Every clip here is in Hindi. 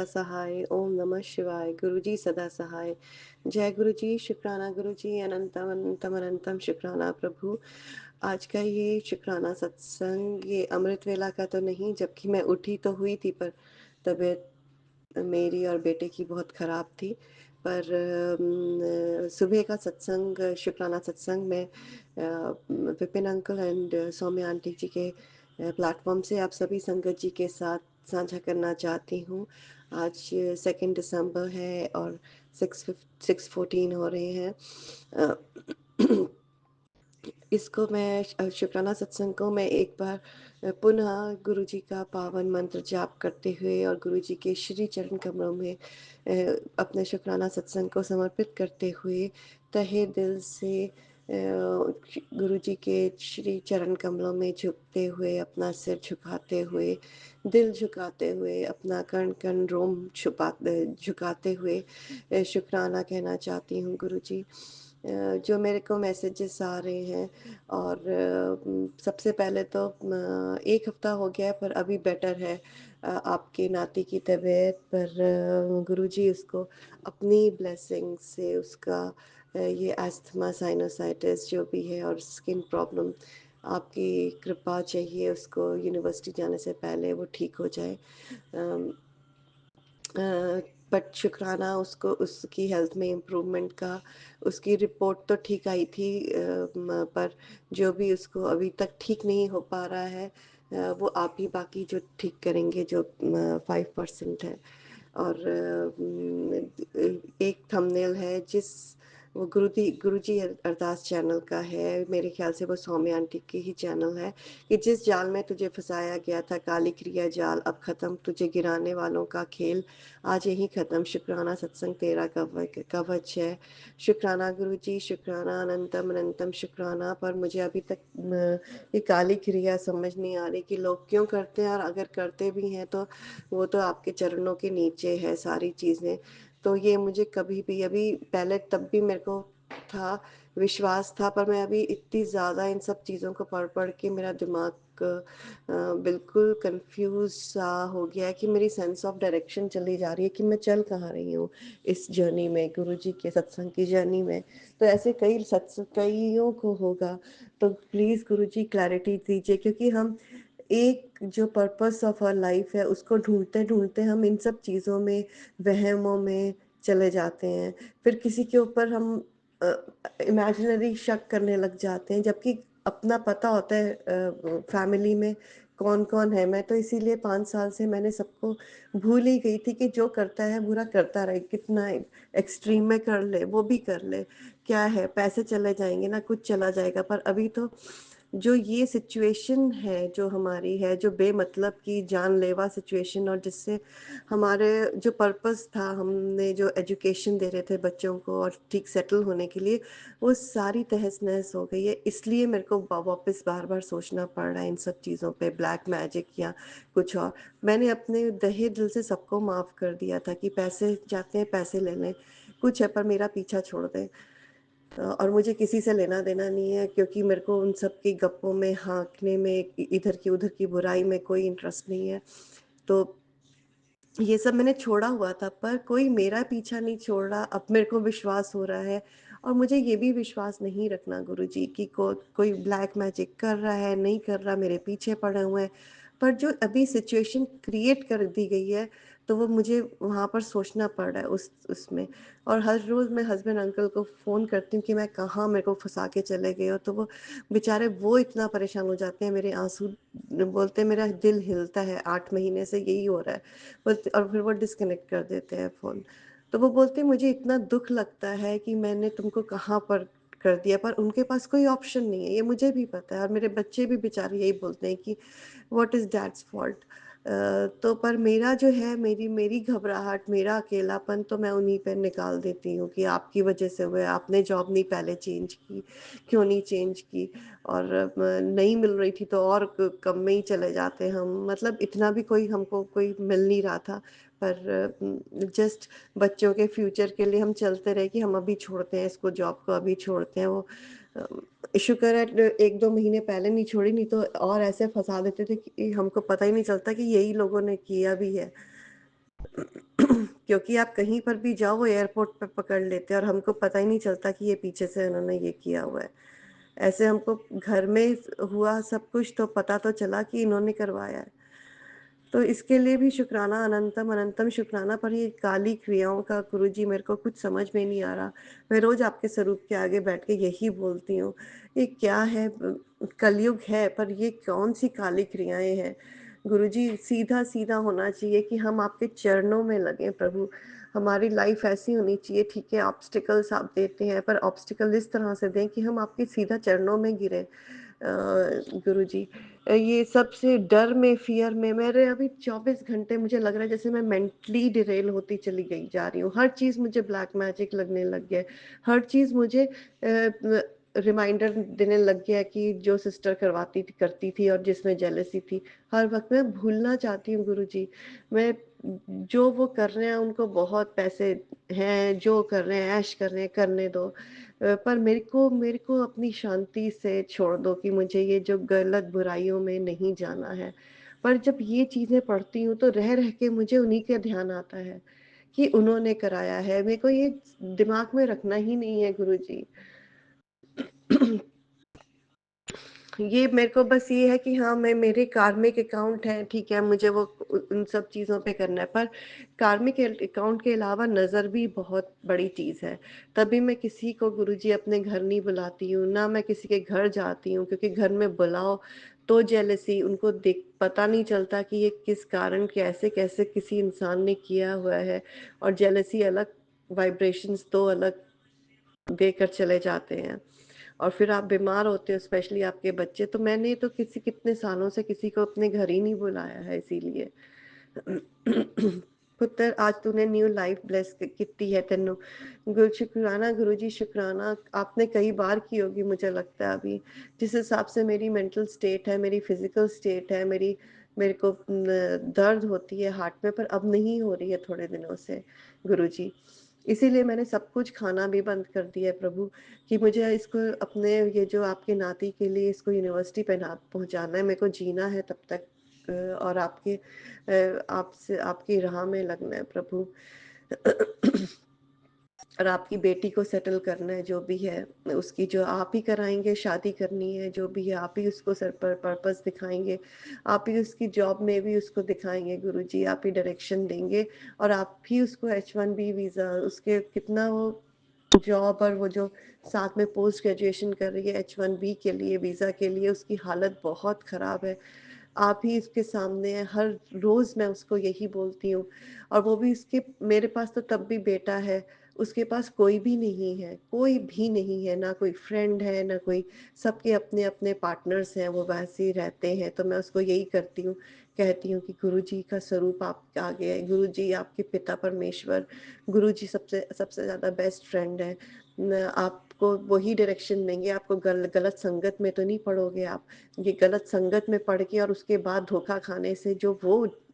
सदा सहाय, ओम नमः शिवाय, गुरुजी सदा सहाय। जय गुरुजी, शुक्राना गुरुजी, अनंतम अनंतम अनंतम शुक्राना प्रभु। आज का ये शुक्राना सत्संग ये अमृत वेला का तो नहीं, जबकि मैं उठी तो हुई थी पर तबीयत मेरी और बेटे की बहुत ख़राब थी। पर सुबह का सत्संग शुक्राना सत्संग में Vipin uncle and Saumya aunty ji के प्लेटफ़ॉर्म से आप सभी संगत जी के साथ साझा करना चाहती हूँ। आज 2 दिसंबर है और 6:14 हो रहे हैं। अ, इसको मैं शुक्राना सत्संग को मैं एक बार पुनः गुरुजी का पावन मंत्र जाप करते हुए और गुरुजी के श्री चरण कमलों में अपने शुक्राना सत्संग को समर्पित करते हुए तहे दिल से गुरुजी के श्री चरण कमलों में झुकते हुए, अपना सिर झुकाते हुए, दिल झुकाते हुए, अपना कण कण रोम झुकाते हुए शुक्राना कहना चाहती हूँ गुरुजी। जो मेरे को मैसेजेस आ रहे हैं और सबसे पहले तो 1 हफ्ता हो गया है पर अभी बेटर है आपके नाती की तबीयत पर गुरुजी उसको अपनी ब्लेसिंग से उसका ये अस्थमा, साइनोसाइटिस जो भी है और स्किन प्रॉब्लम आपकी कृपा चाहिए उसको यूनिवर्सिटी जाने से पहले वो ठीक हो जाए। अम, अ, बट शुक्राना उसको उसकी हेल्थ में इम्प्रूवमेंट का उसकी रिपोर्ट तो ठीक आई थी पर जो भी उसको अभी तक ठीक नहीं हो पा रहा है वो आप ही बाकी जो ठीक करेंगे जो 5% है। और एक थंबनेल है जिस वो गुरुजी अरदास चैनल का है, मेरे ख्याल से वो सौम्या आंटी की ही चैनल है कि जिस जाल में तुझे फंसाया गया था काली क्रिया जाल अब खत्म तुझे गिराने वालों का खेल आज यही खत्म शुक्राना सत्संग तेरा कवच है। शुक्राना गुरुजी, शुक्राना अनंतम अनंतम शुक्राना। पर मुझे अभी तक ये काली क्रिया समझ नहीं आ रही कि लोग क्यों करते हैं और अगर करते भी हैं तो वो तो आपके चरणों के नीचे है सारी चीज़ें। तो ये मुझे कभी भी अभी पहले तब भी मेरे को था, विश्वास था पर मैं अभी इतनी ज़्यादा इन सब चीज़ों को पढ़-पढ़ के मेरा दिमाग बिल्कुल कन्फ्यूज़ सा हो गया है कि मेरी सेंस ऑफ डायरेक्शन चली जा रही है कि मैं चल कहाँ रही हूँ इस जर्नी में, गुरुजी के सत्संग की जर्नी में। तो ऐसे कइयों को होगा, तो प्लीज़ गुरुजी क्लैरिटी दीजिए क्योंकि हम एक जो पर्पस ऑफ आवर लाइफ है उसको ढूँढते-ढूँढते हम इन सब चीज़ों में, वहमों में चले जाते हैं। फिर किसी के ऊपर हम अ, इमेजिनरी शक करने लग जाते हैं जबकि अपना पता होता है फैमिली में कौन-कौन है। मैं तो इसीलिए 5 साल से मैंने सबको भूल ही गई थी कि जो करता है बुरा करता रहे, कितना एक्सट्रीम में कर ले, वो भी कर ले। क्या है पैसे चले जाएँगे ना, कुछ चला जाएगा पर अभी तो जो ये सिचुएशन है जो हमारी है, जो बेमतलब की जानलेवा सिचुएशन और जिससे हमारे जो पर्पस था, हमने जो एजुकेशन दे रहे थे बच्चों को और ठीक सेटल होने के लिए, वो सारी तहस-नहस हो गई है। इसलिए मेरे को वापस बार-बार सोचना पड़ रहा है इन सब चीज़ों पे, ब्लैक मैजिक या कुछ और। मैंने अपने दहे दिल से सबको माफ़ कर दिया था कि पैसे जाते हैं, पैसे ले लें, कुछ है पर मेरा पीछा छोड़ दें। और मुझे किसी से लेना-देना नहीं है क्योंकि मेरे को उन सब की गप्पों में, हाँकने में, इधर की उधर की बुराई में कोई इंटरेस्ट नहीं है। तो ये सब मैंने छोड़ा हुआ था पर कोई मेरा पीछा नहीं छोड़ रहा, अब मेरे को विश्वास हो रहा है और मुझे ये भी विश्वास नहीं रखना गुरुजी कि कोई ब्लैक मैजिक कर रहा है, नहीं कर रहा, मेरे पीछे पड़े हुए हैं। पर जो अभी सिचुएशन क्रिएट कर दी गई है, तो वो मुझे वहाँ पर सोचना पड़ रहा है उसमें और हर रोज़ मैं हस्बैंड अंकल को फ़ोन करती हूँ कि मैं कहाँ मेरे को फँसा के चले गए हो, तो वो बेचारे वो इतना परेशान हो जाते हैं, मेरे आँसू बोलते हैं मेरा दिल हिलता है, 8 महीने से यही हो रहा है। बोलते और फिर वो डिस्कनेक्ट कर देते हैं फ़ोन। तो वो बोलते हैं मुझे इतना दुःख लगता है कि मैंने तुमको कहाँ पर कर दिया, पर उनके पास कोई ऑप्शन नहीं है, ये मुझे भी पता है और मेरे बच्चे भी बेचारे यही बोलते हैं कि व्हाट इज़ दैट्स फॉल्ट। तो पर मेरा जो है मेरी मेरी घबराहट, मेरा अकेलापन तो मैं उन्हीं पे निकाल देती हूँ कि आपकी वज़ह से हुआ है, आपने जॉब नहीं पहले चेंज की, क्यों नहीं चेंज की? और नहीं मिल रही थी तो और कम में ही चले जाते हम। मतलब इतना भी कोई हमको कोई मिल नहीं रहा था पर जस्ट बच्चों के फ्यूचर के लिए हम चलते रहे कि हम अभी छोड़ते हैं इसको जॉब को अभी छोड़ते हैं। वो शुक्र है 1-2 महीने पहले नहीं छोड़ी नहीं तो और ऐसे फँसा देते थे कि हमको पता ही नहीं चलता कि यही लोगों ने किया भी है। क्योंकि आप कहीं पर भी जाओ वो एयरपोर्ट पे पकड़ लेते हैं और हमको पता ही नहीं चलता कि ये पीछे से उन्होंने ये किया हुआ है। ऐसे हमको घर में हुआ सब कुछ तो पता तो चला कि इन्होंने करवाया है। तो इसके लिए भी शुक्राना, अनंतम अनंतम शुक्राना, पर ये काली क्रियाओं का गुरुजी मेरे को कुछ समझ में नहीं आ रहा। मैं रोज़ आपके स्वरूप के आगे बैठ के यही बोलती हूँ, ये क्या है? कलयुग है, पर ये कौन-सी काली क्रियाएँ हैं? गुरुजी सीधा-सीधा होना चाहिए कि हम आपके चरणों में लगें प्रभु। हमारी लाइफ़ ऐसी होनी चाहिए, ठीक है ऑब्स्टिकल्स आप देते हैं, पर ऑब्स्टिकल इस तरह से दें कि हम आपके सीधा चरणों में गिरें। गुरुजी ये सबसे डर में, फ़ियर में मेरे अभी 24 घंटे मुझे लग रहा है जैसे मैं मेंटली डिरेल होती चली गई जा रही हूँ। हर चीज़ मुझे ब्लैक मैजिक लगने लग गया है। हर चीज़ मुझे रिमाइंडर देने लग गया है कि जो सिस्टर करवाती थी करती थी और जिसमें जेलसी थी। हर वक़्त मैं भूलना चाहती हूँ गुरुजी। मैं जो वो कर रहे हैं उनको बहुत पैसे हैं, जो कर रहे हैं, ऐश कर रहे हैं, करने दो। पर मेरे को अपनी शांति से छोड़ दो कि मुझे ये जो गलत बुराइयों में नहीं जाना है। पर जब ये चीज़ें पढ़ती हूँ तो रह-रह के मुझे उन्हीं का ध्यान आता है कि उन्होंने कराया है। मेरे को ये दिमाग में रखना ही नहीं है गुरुजी। ये मेरे को बस ये है कि हाँ, मैं मेरे कार्मिक अकाउंट हैं, ठीक है, मुझे वो उन सब चीज़ों पे करना है, पर कार्मिक अकाउंट के अलावा नज़र भी बहुत बड़ी चीज़ है। तभी मैं किसी को गुरुजी अपने घर नहीं बुलाती हूँ, ना मैं किसी के घर जाती हूँ क्योंकि घर में बुलाओ तो जेलसी उनको देख पता नहीं चलता कि ये किस कारण कैसे-कैसे किसी इंसान ने किया हुआ है और जेलसी अलग वाइब्रेशंस 2 अलग देकर चले जाते हैं। और फिर आप बीमार होते हो स्पेशली आपके बच्चे, तो मैंने तो कितने सालों से किसी को अपने घर ही नहीं बुलाया है इसीलिए। पुत्र आज तूने न्यू लाइफ ब्लेस कितनी है तेनू शुक्राना गुरु जी शुक्राना आपने कई बार की होगी मुझे लगता है अभी जिस हिसाब से मेरी मेंटल स्टेट है मेरी फिजिकल स्टेट है मेरे को दर्द होती है हार्ट में पर अब नहीं हो रही है थोड़े दिनों से गुरुजी इसीलिए मैंने सब कुछ खाना भी बंद कर दिया है प्रभु कि मुझे इसको अपने ये जो आपके नाती के लिए इसको यूनिवर्सिटी पहुंचाना है मेरे को जीना है तब तक और आपसे आपकी राह में लगना है प्रभु और आपकी बेटी को सेटल करना है जो भी है उसकी जो आप ही कराएंगे शादी करनी है जो भी है आप ही उसको सर पर पर्पस दिखाएंगे आप ही उसकी जॉब में भी उसको दिखाएंगे गुरुजी आप ही डायरेक्शन देंगे और आप ही उसको H1B वीज़ा उसके कितना वो जॉब और वो जो साथ में पोस्ट ग्रेजुएशन कर रही है H1B के लिए वीज़ा के लिए उसकी हालत बहुत ख़राब है आप ही इसके सामने हैं, हर रोज़ मैं उसको यही बोलती हूँ और वो भी इसके मेरे पास तो तब भी बेटा है, उसके पास कोई भी नहीं है, ना कोई फ्रेंड है, ना कोई सबके अपने-अपने पार्टनर्स हैं, वो वैसे ही रहते हैं, तो मैं उसको यही करती हूँ, कहती हूँ कि गुरुजी का स्वरूप आपके आगे है, गुरुजी आपके पिता परमेश्वर, गुरुजी सबसे सबसे ज़्यादा बेस्ट फ्रेंड है। न आपको वही डायरेक्शन देंगे, आपको गलत संगत में तो नहीं पड़ोगे आप। ये गलत संगत में पड़ के और उसके बाद धोखा खाने से जो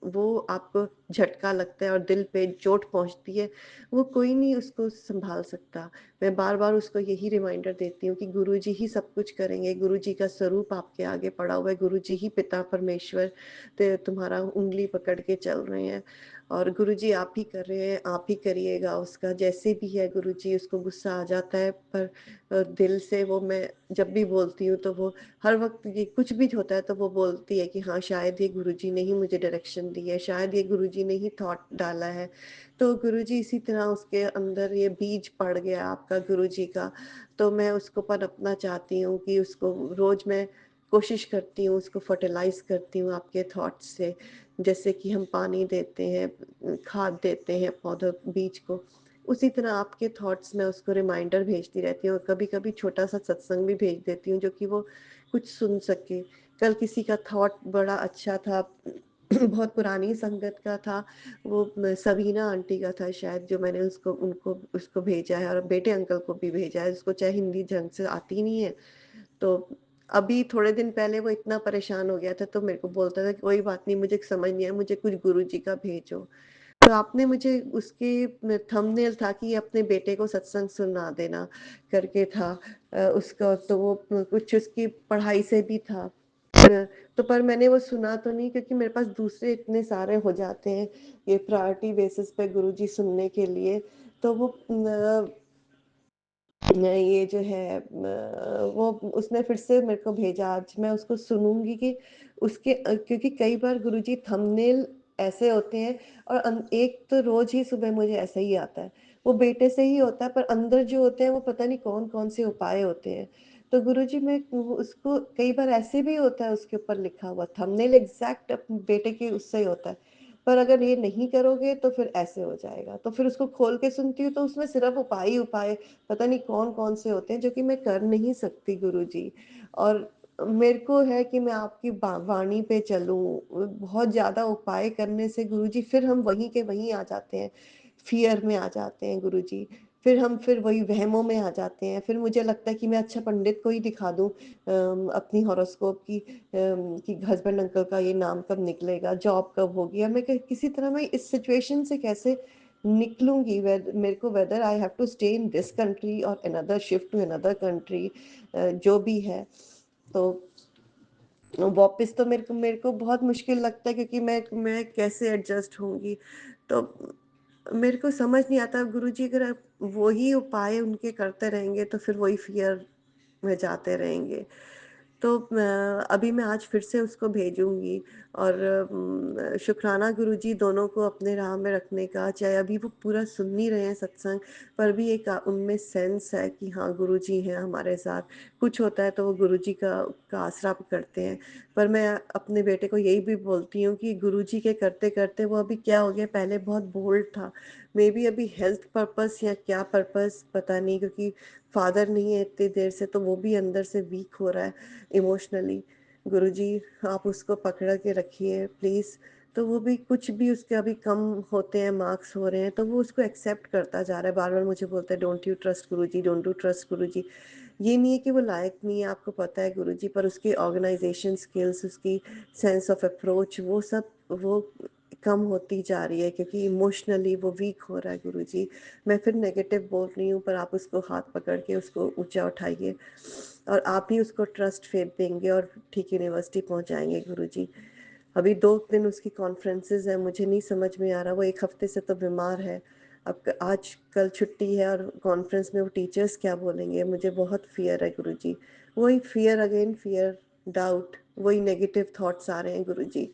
वो आपको झटका लगता है और दिल पे चोट पहुँचती है, वो कोई नहीं उसको सँभाल सकता। मैं बार-बार उसको यही रिमाइंडर देती हूँ कि गुरुजी ही सब कुछ करेंगे, गुरुजी का स्वरूप आपके आगे पड़ा हुआ है, गुरुजी ही पिता परमेश्वर तुम्हारा उँगली पकड़ के चल रहे हैं और गुरुजी आप ही कर रहे हैं, आप ही करिएगा उसका जैसे भी है गुरुजी उसको गुस्सा आ जाता है पर दिल से वो मैं जब भी बोलती हूँ तो वो हर वक़्त ये कुछ भी होता है तो वो बोलती है कि हाँ, शायद ये गुरुजी ने ही मुझे डायरेक्शन दी है, शायद ये गुरुजी ने ही थॉट डाला है। तो गुरुजी इसी तरह उसके अंदर ये बीज पड़ गया आपका गुरुजी का, तो मैं उसको पनपना चाहती हूँ कि उसको रोज़ मैं कोशिश करती हूँ, उसको फर्टिलाइज़ करती हूँ आपके थॉट्स से। जैसे कि हम पानी देते हैं, खाद देते हैं पौधों बीज को, उसी तरह आपके थॉट्स में उसको रिमाइंडर भेजती रहती हूँ और कभी-कभी छोटा-सा सत्संग भी भेज देती हूँ जो कि वो कुछ सुन सके। कल किसी का थॉट बड़ा अच्छा था, बहुत पुरानी संगत का था, वो सबीना आंटी का था शायद जो मैंने उसको भेजा है और बेटे अंकल को भी भेजा है, उसको चाहे हिंदी ढंग से आती नहीं है। तो अभी थोड़े दिन पहले वो इतना परेशान हो गया था तो मेरे को बोलता था कि कोई बात नहीं मुझे समझ नहीं आया, मुझे कुछ गुरुजी का भेजो। तो आपने मुझे उसके थंबनेल था कि अपने बेटे को सत्संग सुना देना करके था उसका तो वो कुछ उसकी पढ़ाई से भी था। न तो पर मैंने वो सुना तो नहीं क्योंकि मेरे पास दूसरे इतने सारे हो जाते हैं, ये प्रायोरिटी बेसिस पे गुरुजी सुनने के लिए, तो वो न ये जो है वो उसने फिर से मेरे को भेजा, आज मैं उसको सुनूँगी कि उसके क्योंकि कई बार गुरुजी थंबनेल ऐसे होते हैं और एक तो रोज़ ही सुबह मुझे ऐसा ही आता है। वो बेटे से ही होता है पर अंदर जो होते हैं वो पता नहीं कौन-कौन से उपाय होते हैं। तो गुरुजी मैं वो उसको कई बार ऐसे भी होता है उसके ऊपर लिखा हुआ थंबनेल एग्ज़ैक्ट बेटे के उससे ही होता है। पर अगर ये नहीं करोगे तो फिर ऐसे हो जाएगा। तो फिर उसको खोल के सुनती हूँ तो उसमें सिर्फ़ उपाय ही उपाय पता नहीं कौन-कौन से होते हैं जो कि मैं कर नहीं सकती गुरुजी। और मेरे को है कि मैं आपकी वाणी पे चलूँ। बहुत ज़्यादा उपाय करने से गुरुजी फिर हम वहीं के वहीं आ जाते हैं, फ़ियर में आ जाते हैं गुरुजी। फिर वही वहमों में आ जाते हैं। फिर मुझे लगता है कि मैं अच्छा पंडित को ही दिखा दूँ अपनी हॉरोस्कोप कि हस्बैंड अंकल का ये नाम कब निकलेगा, जॉब कब होगी, या मैं किसी तरह मैं इस सिचुएशन से कैसे निकलूँगी, मेरे को whether I have to stay in this country और another shift to another country, जो भी है। तो वापस तो मेरे को बहुत मुश्किल लगता है क्योंकि मैं कैसे एडजस्ट होंगी। तो मेरे को समझ नहीं आता गुरुजी, अगर आप वही उपाय उनके करते रहेंगे तो फिर वही फ़ियर में जाते रहेंगे। तो अभी मैं आज फिर से उसको भेजूँगी और शुकराना गुरुजी दोनों को अपने राह में रखने का, चाहे अभी वो पूरा सुन नहीं रहे हैं सत्संग, पर भी एक उनमें सेंस है कि हाँ, गुरुजी हैं हमारे साथ। कुछ होता है तो वो गुरुजी का आसरा करते हैं। पर मैं अपने बेटे को यही भी बोलती हूँ कि गुरुजी के करते-करते वो अभी क्या हो गया, पहले बहुत बोल्ड था। मेबी अभी हेल्थ पर्पज़ या क्या पर्पज़ पता नहीं, क्योंकि फादर नहीं है इतनी देर से तो वो भी अंदर से वीक हो रहा है इमोशनली। गुरुजी आप उसको पकड़ के रखिए प्लीज़। तो वो भी कुछ भी उसके अभी कम होते हैं, मार्क्स हो रहे हैं तो वो उसको एक्सेप्ट करता जा रहा है। बार-बार मुझे बोलता है don't you trust Guruji, don't you trust Guruji. ये नहीं है कि वो लायक नहीं है, आपको पता है गुरुजी, पर उसकी ऑर्गेनाइज़ेशन स्किल्स, उसकी सेंस ऑफ अप्रोच वो कम होती जा रही है क्योंकि इमोशनली वो वीक हो रहा है गुरुजी। मैं फिर नेगेटिव बोल रही हूँ पर आप उसको हाथ पकड़ के उसको ऊँचा उठाइए और आप ही उसको ट्रस्ट फेथ देंगे और ठीक यूनिवर्सिटी पहुँचाएँगे गुरुजी। अभी 2 दिन उसकी कॉन्फ्रेंसेस हैं, मुझे नहीं समझ में आ रहा, वो 1 हफ्ते से तो बीमार है। अब क आज कल छुट्टी है और कॉन्फ्रेंस में वो टीचर्स क्या बोलेंगे? मुझे बहुत फ़ियर है गुरुजी। वही फ़ियर अगेन फ़ियर, डाउट, वही नेगेटिव थॉट्स आ रहे हैं गुरुजी।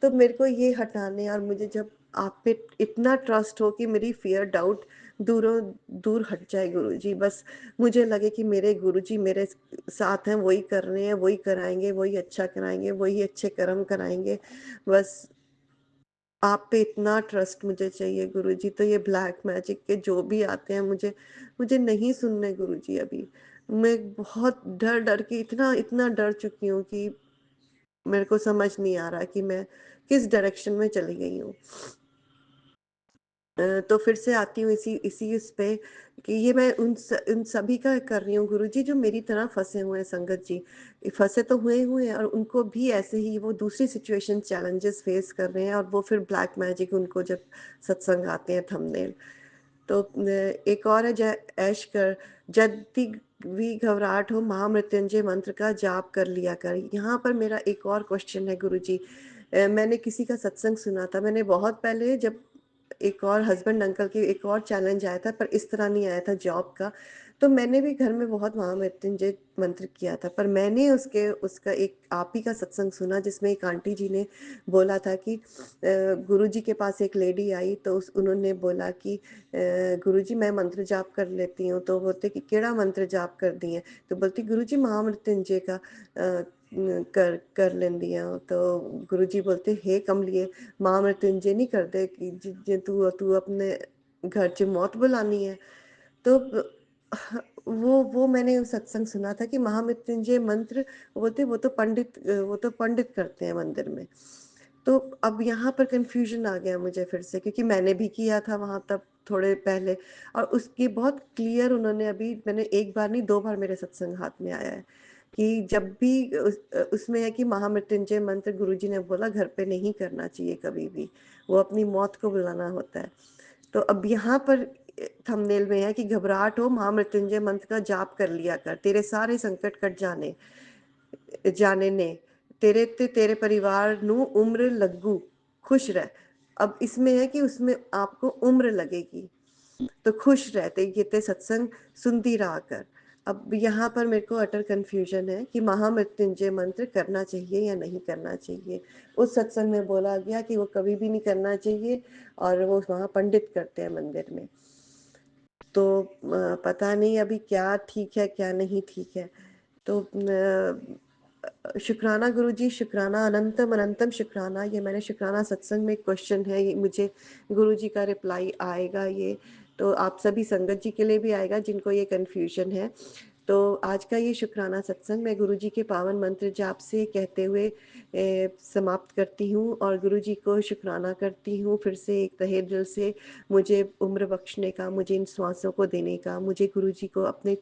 तो मेरे को ये हटाने और मुझे जब आप पे इतना ट्रस्ट हो कि मेरी फ़ियर, डाउट दूरों दूर हट जाए गुरुजी। बस मुझे लगे कि मेरे गुरुजी मेरे साथ हैं, वही कर रहे हैं, वही कराएँगे, वही अच्छा कराएँगे, वही अच्छे कर्म कराएँगे। बस आप पे इतना ट्रस्ट मुझे चाहिए गुरुजी। तो ये ब्लैक मैजिक के जो भी आते हैं मुझे मुझे नहीं सुनने गुरुजी अभी। मैं बहुत डर-डर के इतना इतना डर चुकी हूँ कि मेरे को समझ नहीं आ रहा कि मैं किस डायरेक्शन में चली गई हूँ। तो फिर से आती हूँ इसी इसी उस पे कि ये मैं उन सभी का कर रही हूँ गुरुजी जो मेरी तरह फँसे हुए हैं संगत जी। फँसे तो हुए हैं और उनको भी ऐसे ही वो दूसरी सिचुएशन चैलेंजेस फेस कर रहे हैं और वो फिर ब्लैक मैजिक उनको जब सत्संग आते हैं थंबनेल। तो एक और है जय ऐश कर, जब भी घबराहट हो महामृत्युंजय मंत्र का जाप कर लिया कर। यहाँ पर मेरा एक और क्वेश्चन है गुरुजी। मैंने किसी का सत्संग सुना था, मैंने बहुत पहले जब एक और हस्बैंड अंकल की एक और चैलेंज आया था पर इस तरह नहीं आया था जॉब का। तो मैंने भी घर में बहुत महामृत्युंजय मंत्र किया था, पर मैंने उसका एक आप ही का सत्संग सुना जिसमें एक आंटी जी ने बोला था कि गुरुजी के पास एक लेडी आई तो उन्होंने बोला कि गुरुजी मैं मंत्र जाप कर लेती हूँ, तो बोलते कि केड़ा मंत्र जाप करदी हैं? तो बोलती गुरुजी महामृत्युंजय का कर लेंदी हूँ। तो गुरुजी बोलते हे कमलिए महामृत्युंजय नहीं करदे कि जे तू अपने घर च मौत बुलानी है। तो वो मैंने सत्संग सुना था कि महामृत्युंजय मंत्र बोलते वो तो पंडित करते हैं मंदिर में। तो अब यहाँ पर कन्फ्यूज़न आ गया मुझे फिर से क्योंकि मैंने भी किया था वहाँ तब थोड़े पहले और उसकी बहुत क्लियर उन्होंने अभी मैंने 1 बार नहीं 2 बार मेरे सत्संग हाथ में आया है, कि जब भी उसमें है कि महामृत्युंजय मंत्र गुरुजी ने बोला घर पे नहीं करना चाहिए कभी भी, वो अपनी मौत को बुलाना होता है। तो अब यहाँ पर थंबनेल में है कि घबराहट हो महामृत्युंजय मंत्र का जाप कर लिया कर, तेरे सारे संकट कट जाने जाने ने। तेरे ते तेरे परिवार नू उम्र लगू, खुश रह। अब इसमें है कि उसमें आपको उम्र लगेगी, तो खुश रहते ये ते सत्संग सुनती रहा कर। अब यहाँ पर मेरे को अटर कन्फ्यूजन है कि महामृत्युंजय मंत्र करना चाहिए या नहीं करना चाहिए। उस सत्संग में बोला गया कि वो कभी भी नहीं करना चाहिए, और वो वहाँ पंडित करते हैं मंदिर में। तो पता नहीं अभी क्या ठीक है क्या नहीं ठीक है। तो शुक्राना गुरुजी, शुक्राना, अनंतम अनंतम शुक्राना। ये मैंने शुक्राना सत्संग में एक क्वेश्चन है, ये मुझे गुरुजी का रिप्लाई आएगा, ये तो आप सभी संगत जी के लिए भी आएगा जिनको ये कन्फ्यूजन है। तो आज का ये शुक्राना सत्संग मैं गुरुजी के पावन मंत्र जाप से कहते हुए समाप्त करती हूँ, और गुरुजी को शुक्राना करती हूँ फिर से एक तहे दिल से, मुझे उम्र बख्शने का, मुझे इन श्वासों को देने का, मुझे गुरुजी को अपने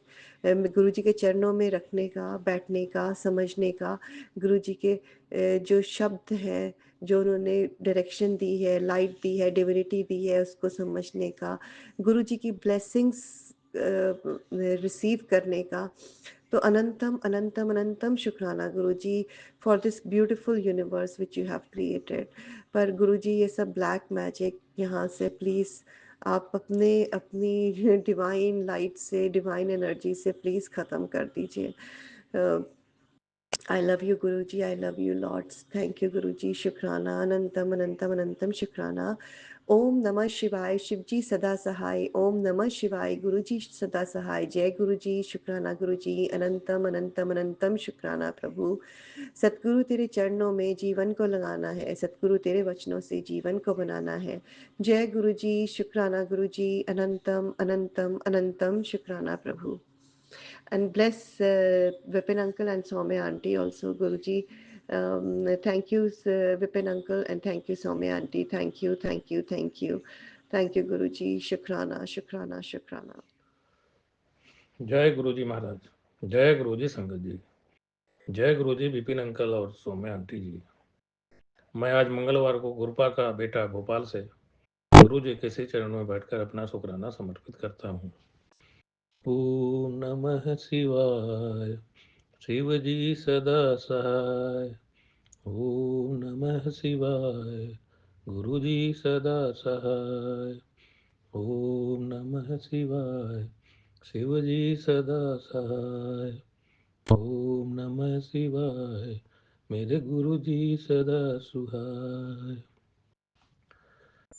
गुरुजी के चरणों में रखने का, बैठने का, समझने का, गुरुजी के जो शब्द हैं, जो उन्होंने डायरेक्शन दी है, लाइट दी है, डिविनिटी दी है, उसको समझने का, गुरुजी की ब्लेसिंग्स रिसीव करने का। तो अनंतम अनंतम अनंतम शुक्राना Guruji for this beautiful universe which you have created. पर गुरुजी ये सब ब्लैक मैजिक यहाँ से प्लीज़ आप अपने अपनी डिवाइन लाइट से, डिवाइन एनर्जी से प्लीज़ ख़त्म कर दीजिए। I love you, Guruji. I love you, Lords. Thank you, Guruji. Shukrana. Anantam, Anantam, Anantam, Shukrana. Om Namah Shivaya. Shivji Sada Sahai. Om Namah Shivaya. Guruji Sada Sahai. Jai Guruji. Shukrana, Guruji. Anantam, Anantam, Anantam, Shukrana, Prabhu. सतगुरु तेरे चरणों में जीवन को लगाना है, सतगुरु तेरे वचनों से जीवन को बनाना है। जय गुरुजी, शुक्राना गुरुजी, अनंतम अनंतम अनंतम शुक्राना प्रभु। And bless Vipin uncle and Soumya auntie also, Guruji. Thank you, Vipin uncle, and thank you, Soumya auntie. Thank you, thank you, thank you. Thank you, Guruji. Shukrana, Shukrana, Shukrana. जय गुरुजी महाराज, जय गुरुजी संगत जी, जय गुरुजी विपिन अंकल और सौम्या आंटी जी। मैं आज मंगलवार को गुरुपा का बेटा भोपाल से गुरु जी के श्री चरणों में बैठकर अपना शुक्राना समर्पित करता हूँ। ओम नमः शिवाय, शिव जी सदा सहाय। ओम नमः शिवाय, गुरु जी सदा सहाय। ओम नमः शिवाय, शिव जी सदा सहाय। ओम नमः शिवाय, मेरे गुरु जी सदा सुहाय।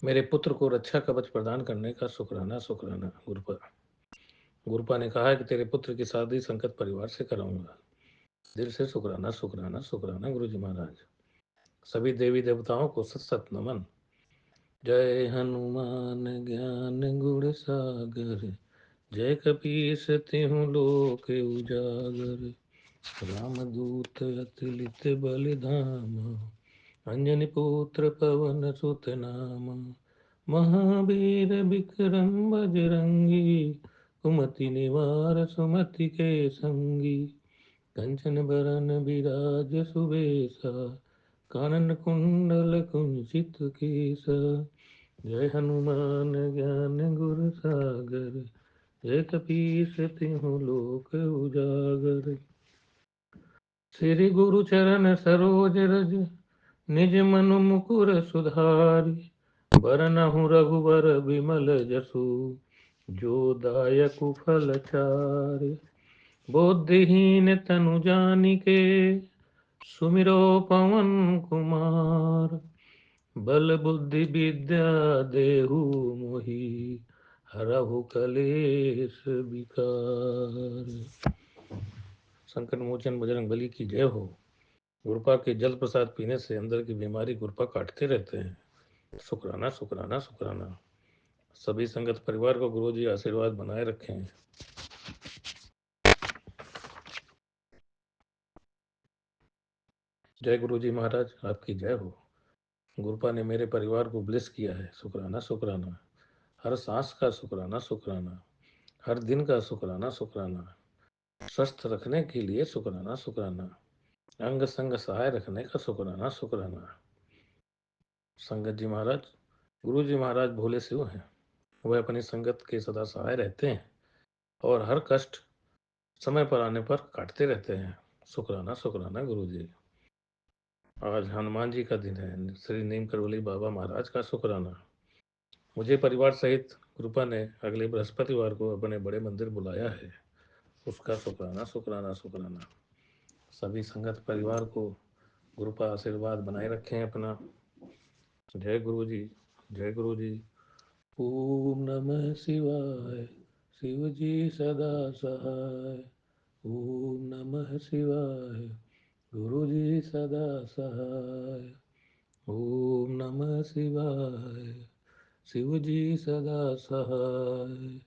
मेरे पुत्र को रक्षा कवच प्रदान करने का शुक्राना शुक्राना गुरुपा। गुरुपा ने कहा है कि तेरे पुत्र की शादी संकट परिवार से कराऊंगा। दिल से शुक्राना शुक्राना शुक्राना गुरुजी महाराज। सभी देवी देवताओं को सत सत नमन। जय हनुमान ज्ञान गुण सागर, जय कपीस तिहु लोक उजागर। रामदूत अतुलित बल धामा, अंजनी पुत्र पवन सुत नामा। महावीर विक्रम बजरंगी, कुमति निवार सुमति के संगी। कंचन बरन विराज सुबेसा, कानन कुंडल कुंचित केसा। जय हनुमान ज्ञान गुर सागर, जय कपीस तिहु लोक उजागर। श्री गुरु चरण सरोज रज, निज मनु मुकुर सुधारि। बरनहु रघुबर विमल जसु, जो दायक फल चारि। बुद्धिहीन तनु जानिके, सुमिरो पवन कुमार। बल बुद्धि विद्या देहु मोहि, हरहु कलेश विकार। संकट मोचन बजरंग बली की जय हो। गुरुपा के जल प्रसाद पीने से अंदर की बीमारी गुरुपा काटते रहते हैं। शुक्राना शुक्राना शुक्राना। सभी संगत परिवार को गुरुजी आशीर्वाद बनाए रखें। जय गुरुजी महाराज, आपकी जय हो। गुरुपा ने मेरे परिवार को ब्लेस किया है। शुक्राना शुक्राना। हर सांस का शुक्राना शुक्राना, हर दिन का शुक्राना शुक्राना। स्वस्थ रखने के लिए शुक्राना शुक्राना, अंग संग सहाय रखने का शुक्राना शुक्राना। संगत जी महाराज, गुरु जी महाराज भोले शिव हैं। वह अपनी संगत के सदा सहाय रहते हैं और हर कष्ट समय पर आने पर काटते रहते हैं। शुक्राना शुक्राना गुरु जी। आज हनुमान जी का दिन है, श्री नीम करवली बाबा महाराज का शुक्राना। मुझे परिवार सहित कृपा ने अगले बृहस्पतिवार को अपने बड़े मंदिर बुलाया है, उसका शुक्राना शुक्राना शुक्राना। सभी संगत परिवार को गुरु का आशीर्वाद बनाए रखें अपना। जय गुरु जी, जय गुरु जी। ओम नमः शिवाय, शिव जी सदा सहाय। ओम नमः शिवाय, गुरु जी सदा सहाय। ओम नमः शिवाय, शिव जी सदा सहाय।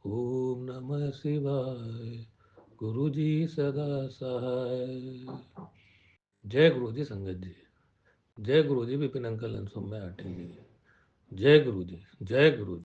ओम नमः शिवाय, गुरु जी सदा सहाय। जय गुरु जी संगत जी, जय Guru ji Vipin uncle and Saumya aunty ji. जय गुरु जी, जय गुरु जी।